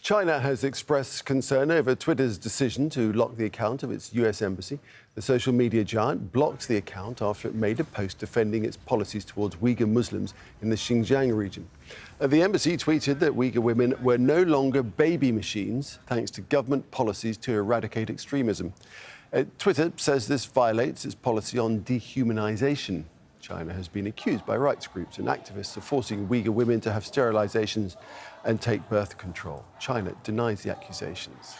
China has expressed concern over Twitter's decision to lock the account of its US embassy. The social media giant blocked the account after it made a post defending its policies towards Uyghur Muslims in the Xinjiang region. The embassy tweeted that Uyghur women were no longer baby machines thanks to government policies to eradicate extremism. Twitter says this violates its policy on dehumanization. China has been accused by rights groups and activists of forcing Uyghur women to have sterilizations and take birth control. China denies the accusations.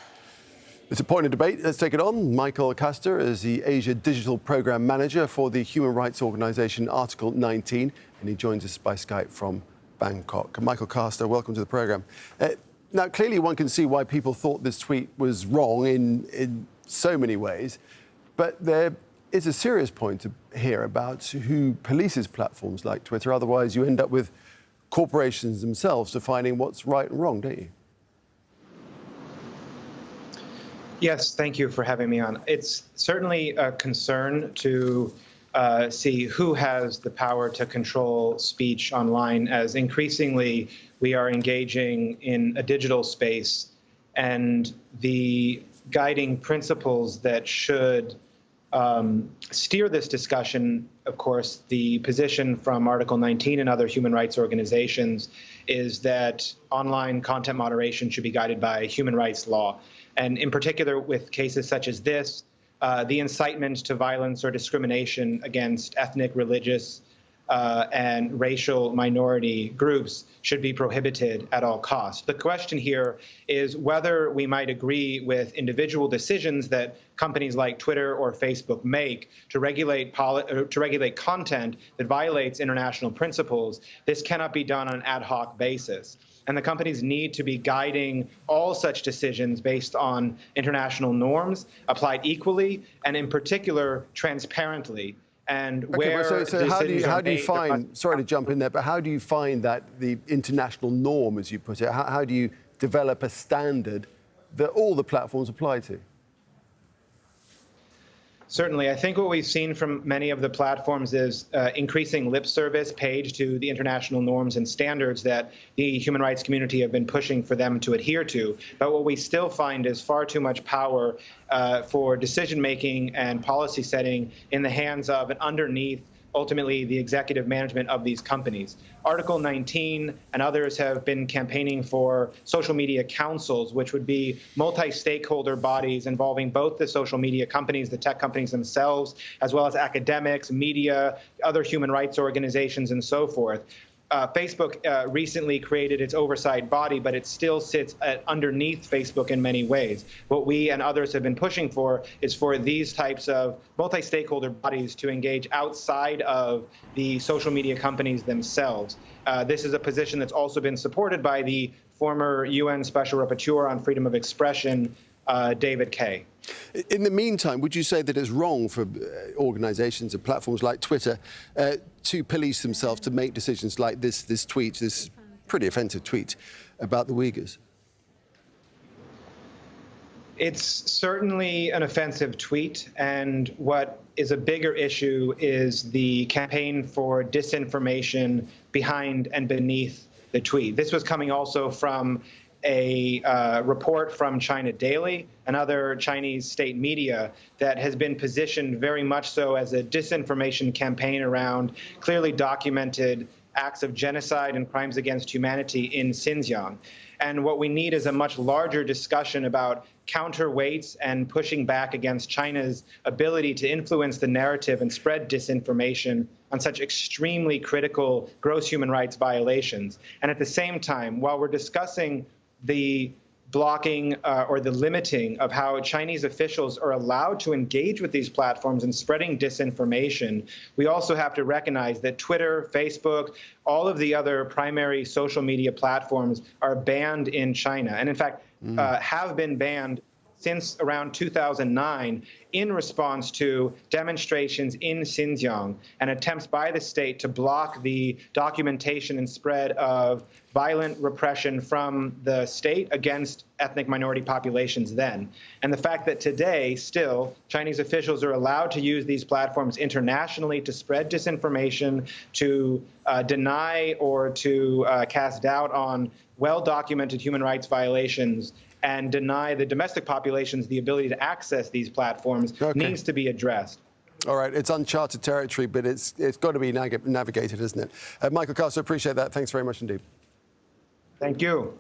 It's a point of debate. Let's take it on. Michael Castor is the Asia Digital Program Manager for the human rights organisation Article 19, and he joins us by Skype from Bangkok. Michael Castor, welcome to the programme. Now, clearly one can see why people thought this tweet was wrong in so many ways, but there is a serious point here about who polices platforms like Twitter. Otherwise, you end up with corporations themselves defining what's right and wrong, don't you? Yes, thank you for having me on. It's certainly a concern to see who has the power to control speech online, as increasingly we are engaging in a digital space, and the guiding principles that should steer this discussion, of course, the position from Article 19 and other human rights organizations is that online content moderation should be guided by human rights law. And in particular, with cases such as this, the incitement to violence or discrimination against ethnic, religious, and racial minority groups should be prohibited at all costs. The question here is whether we might agree with individual decisions that companies like Twitter or Facebook make to regulate content that violates international principles. This cannot be done on an ad hoc basis. And the companies need to be guiding all such decisions based on international norms, applied equally, and in particular, transparently. And so how do you find, sorry to jump in there, but how do you find that the international norm, as you put it, how do you develop a standard that all the platforms apply to? Certainly. I think what we've seen from many of the platforms is increasing lip service paid to the international norms and standards that the human rights community have been pushing for them to adhere to. But what we still find is far too much power for decision-making and policy setting in the hands of and underneath ultimately the executive management of these companies. Article 19 and others have been campaigning for social media councils, which would be multi-stakeholder bodies involving both the social media companies, the tech companies themselves, as well as academics, media, other human rights organizations, and so forth. Facebook recently created its oversight body, but it still sits underneath Facebook in many ways. What we and others have been pushing for is for these types of multi-stakeholder bodies to engage outside of the social media companies themselves. This is a position that's also been supported by the former UN Special Rapporteur on Freedom of Expression, David Kaye. In the meantime, would you say that it's wrong for organisations and platforms like Twitter to police themselves to make decisions like this tweet, this pretty offensive tweet about the Uyghurs? It's certainly an offensive tweet, and what is a bigger issue is the campaign for disinformation behind and beneath the tweet. This was coming also from a report from China Daily and other Chinese state media that has been positioned very much so as a disinformation campaign around clearly documented acts of genocide and crimes against humanity in Xinjiang. And what we need is a much larger discussion about counterweights and pushing back against China's ability to influence the narrative and spread disinformation on such extremely critical gross human rights violations. And at the same time, while we're discussing the blocking or the limiting of how Chinese officials are allowed to engage with these platforms and spreading disinformation, we also have to recognize that Twitter, Facebook, all of the other primary social media platforms are banned in China, and in fact have been banned since around 2009 in response to demonstrations in Xinjiang and attempts by the state to block the documentation and spread of violent repression from the state against ethnic minority populations then. And the fact that today, still, Chinese officials are allowed to use these platforms internationally to spread disinformation, to deny or to cast doubt on well-documented human rights violations and deny the domestic populations the ability to access these platforms needs to be addressed. All right, it's uncharted territory, but it's got to be navigated, isn't it? Michael Castro, appreciate that. Thanks very much indeed. Thank you.